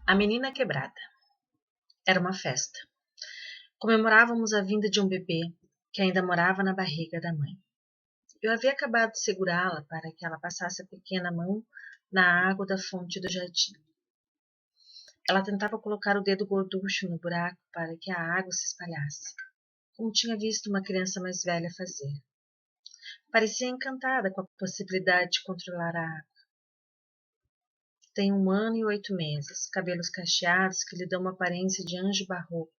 A menina quebrada. Era uma festa. Comemorávamos a vinda de um bebê que ainda morava na barriga da mãe. Eu havia acabado de segurá-la para que ela passasse a pequena mão na água da fonte do jardim. Ela tentava colocar o dedo gorducho no buraco para que a água se espalhasse, como tinha visto uma criança mais velha fazer. Parecia encantada com a possibilidade de controlar a água. Tem 1 ano e 8 meses, cabelos cacheados que lhe dão uma aparência de anjo barroco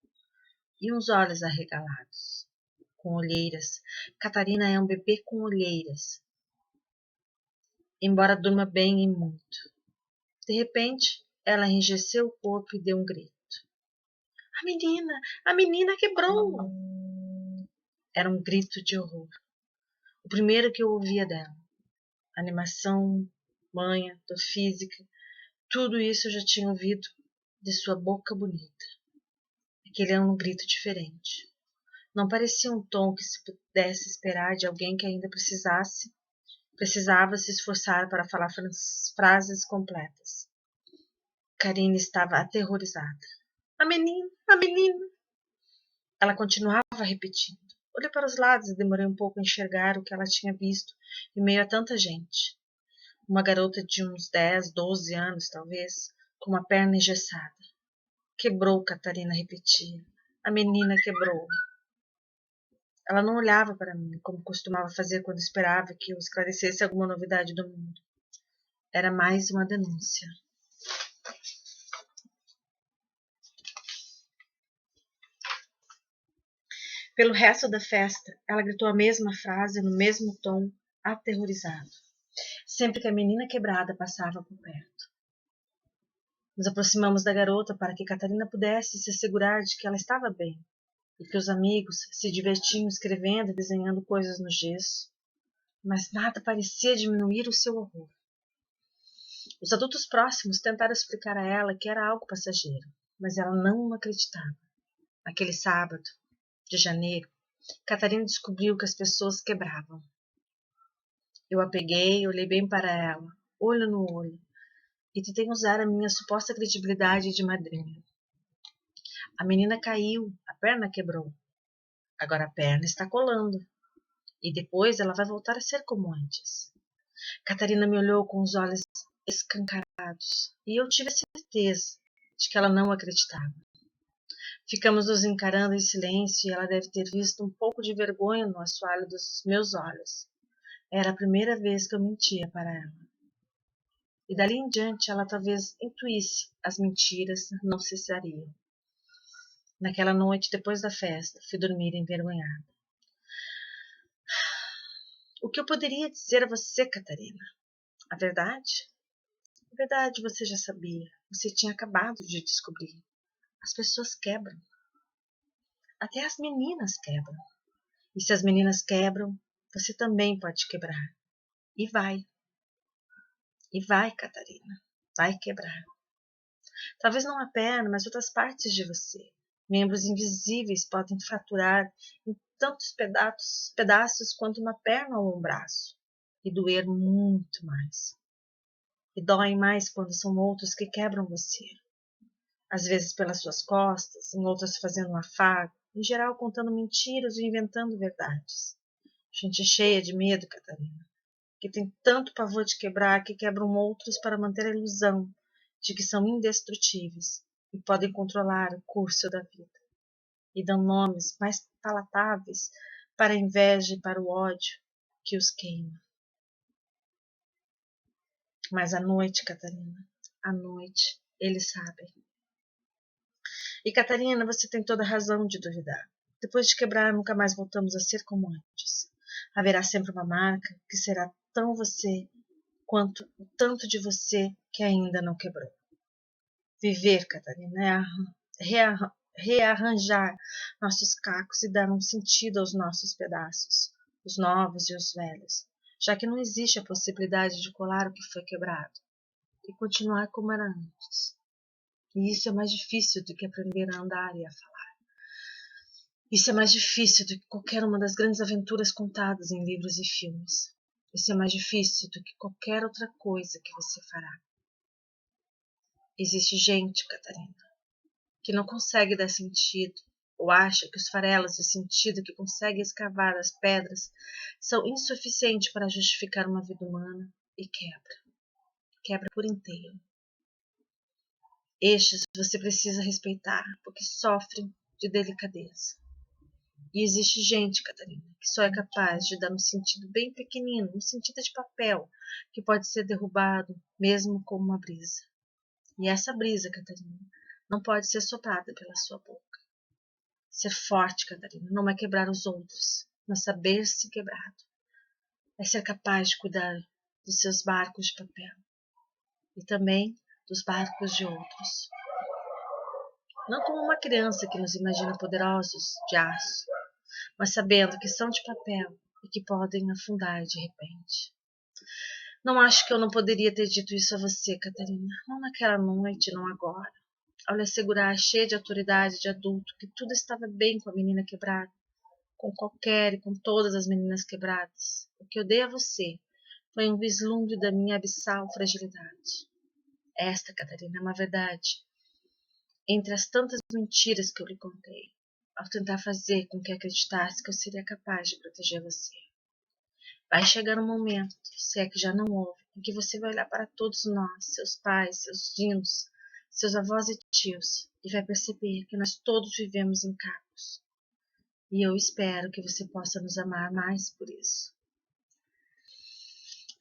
e uns olhos arregalados, com olheiras. Catarina é um bebê com olheiras, embora durma bem e muito. De repente, ela enrijeceu o corpo e deu um grito. A menina quebrou! Era um grito de horror. O primeiro que eu ouvia dela. Animação, manha, física, tudo isso eu já tinha ouvido de sua boca bonita. Aquele era um grito diferente. Não parecia um tom que se pudesse esperar de alguém que ainda precisava se esforçar para falar frases completas. Karine estava aterrorizada. A menina, a menina! Ela continuava repetindo. Olhei para os lados e demorei um pouco a enxergar o que ela tinha visto em meio a tanta gente. Uma garota de uns 10, 12 anos, talvez, com uma perna engessada. Quebrou, Catarina repetia. A menina quebrou. Ela não olhava para mim, como costumava fazer quando esperava que eu esclarecesse alguma novidade do mundo. Era mais uma denúncia. Pelo resto da festa, ela gritou a mesma frase no mesmo tom, aterrorizado, sempre que a menina quebrada passava por perto. Nos aproximamos da garota para que Catarina pudesse se assegurar de que ela estava bem e que os amigos se divertiam escrevendo e desenhando coisas no gesso, mas nada parecia diminuir o seu horror. Os adultos próximos tentaram explicar a ela que era algo passageiro, mas ela não acreditava. Naquele sábado de janeiro, Catarina descobriu que as pessoas quebravam. Eu a peguei, olhei bem para ela, olho no olho, e tentei usar a minha suposta credibilidade de madrinha. A menina caiu, a perna quebrou. Agora a perna está colando, e depois ela vai voltar a ser como antes. Catarina me olhou com os olhos escancarados, e eu tive a certeza de que ela não acreditava. Ficamos nos encarando em silêncio e ela deve ter visto um pouco de vergonha no assoalho dos meus olhos. Era a primeira vez que eu mentia para ela. E dali em diante ela talvez intuísse as mentiras não cessariam. Naquela noite, depois da festa, fui dormir envergonhada. O que eu poderia dizer a você, Catarina? A verdade? A verdade você já sabia. Você tinha acabado de descobrir. As pessoas quebram. Até as meninas quebram. E se as meninas quebram, você também pode quebrar. E vai. E vai, Catarina. Vai quebrar. Talvez não a perna, mas outras partes de você. Membros invisíveis podem fraturar em tantos pedaços quanto uma perna ou um braço. E doer muito mais. E doem mais quando são outros que quebram você. Às vezes pelas suas costas, em outras fazendo um afago, em geral contando mentiras ou inventando verdades. Gente cheia de medo, Catarina, que tem tanto pavor de quebrar que quebram outros para manter a ilusão de que são indestrutíveis e podem controlar o curso da vida. E dão nomes mais palatáveis para a inveja e para o ódio que os queima. Mas à noite, Catarina, à noite, eles sabem. E, Catarina, você tem toda a razão de duvidar. Depois de quebrar, nunca mais voltamos a ser como antes. Haverá sempre uma marca que será tão você quanto o tanto de você que ainda não quebrou. Viver, Catarina, é rearranjar nossos cacos e dar um sentido aos nossos pedaços, os novos e os velhos, já que não existe a possibilidade de colar o que foi quebrado e continuar como era antes. E isso é mais difícil do que aprender a andar e a falar. Isso é mais difícil do que qualquer uma das grandes aventuras contadas em livros e filmes. Isso é mais difícil do que qualquer outra coisa que você fará. Existe gente, Catarina, que não consegue dar sentido, ou acha que os farelos de sentido que conseguem escavar as pedras são insuficientes para justificar uma vida humana e quebra por inteiro. Estes você precisa respeitar, porque sofrem de delicadeza. E existe gente, Catarina, que só é capaz de dar um sentido bem pequenino, um sentido de papel, que pode ser derrubado mesmo com uma brisa. E essa brisa, Catarina, não pode ser soprada pela sua boca. Ser forte, Catarina, não é quebrar os outros, mas saber-se quebrado. É ser capaz de cuidar dos seus barcos de papel e também dos barcos de outros. Não como uma criança que nos imagina poderosos de aço, mas sabendo que são de papel e que podem afundar de repente. Não acho que eu não poderia ter dito isso a você, Catarina. Não naquela noite, não agora. Ao lhe assegurar, cheia de autoridade de adulto, que tudo estava bem com a menina quebrada, com qualquer e com todas as meninas quebradas. O que eu dei a você foi um vislumbre da minha abissal fragilidade. Esta, Catarina, é uma verdade entre as tantas mentiras que eu lhe contei, ao tentar fazer com que acreditasse que eu seria capaz de proteger você. Vai chegar um momento, se é que já não houve, em que você vai olhar para todos nós, seus pais, seus dindos, seus avós e tios, e vai perceber que nós todos vivemos em cacos. E eu espero que você possa nos amar mais por isso.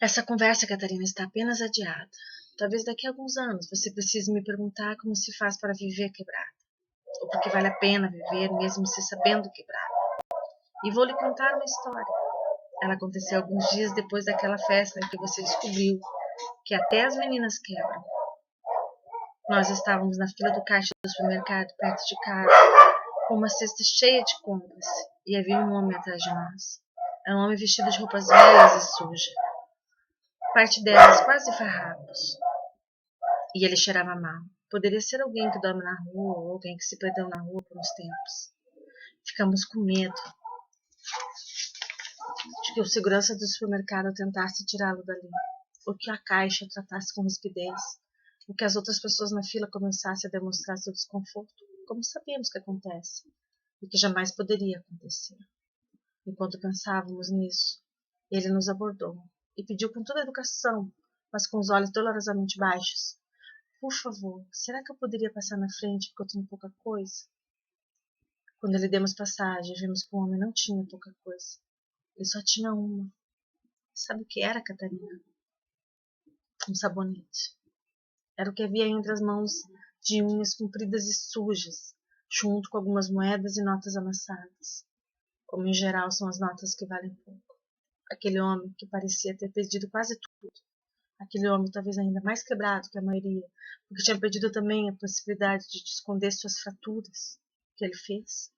Essa conversa, Catarina, está apenas adiada. Talvez daqui a alguns anos você precise me perguntar como se faz para viver quebrada, ou porque vale a pena viver mesmo se sabendo quebrada. E vou lhe contar uma história. Ela aconteceu alguns dias depois daquela festa em que você descobriu que até as meninas quebram. Nós estávamos na fila do caixa do supermercado perto de casa, com uma cesta cheia de compras, e havia um homem atrás de nós. Era um homem vestido de roupas velhas e sujas, parte delas quase farrapos. E ele cheirava mal. Poderia ser alguém que dorme na rua ou alguém que se perdeu na rua por uns tempos. Ficamos com medo de que o segurança do supermercado tentasse tirá-lo dali, ou que a caixa tratasse com rispidez, ou que as outras pessoas na fila começassem a demonstrar seu desconforto, como sabemos que acontece, e que jamais poderia acontecer. Enquanto pensávamos nisso, ele nos abordou e pediu com toda a educação, mas com os olhos dolorosamente baixos: por favor, será que eu poderia passar na frente porque eu tenho pouca coisa? Quando lhe demos passagem, vimos que o homem não tinha pouca coisa. Ele só tinha uma. Sabe o que era, Catarina? Um sabonete. Era o que havia entre as mãos de unhas compridas e sujas, junto com algumas moedas e notas amassadas, como em geral são as notas que valem pouco. Aquele homem que parecia ter perdido quase tudo. Aquele homem talvez ainda mais quebrado que a maioria, porque tinha perdido também a possibilidade de esconder suas fraturas. O que ele fez?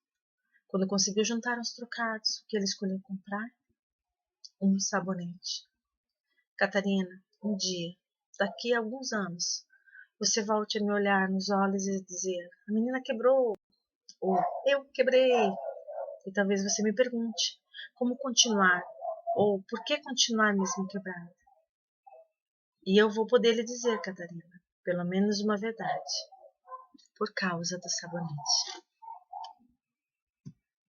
Quando conseguiu juntar uns trocados, o que ele escolheu comprar? Um sabonete. Catarina, um dia, daqui a alguns anos, você volte a me olhar nos olhos e dizer: a menina quebrou, ou eu quebrei. E talvez você me pergunte: como continuar? Ou por que continuar mesmo quebrada? E eu vou poder lhe dizer, Catarina, pelo menos uma verdade: por causa do sabonete.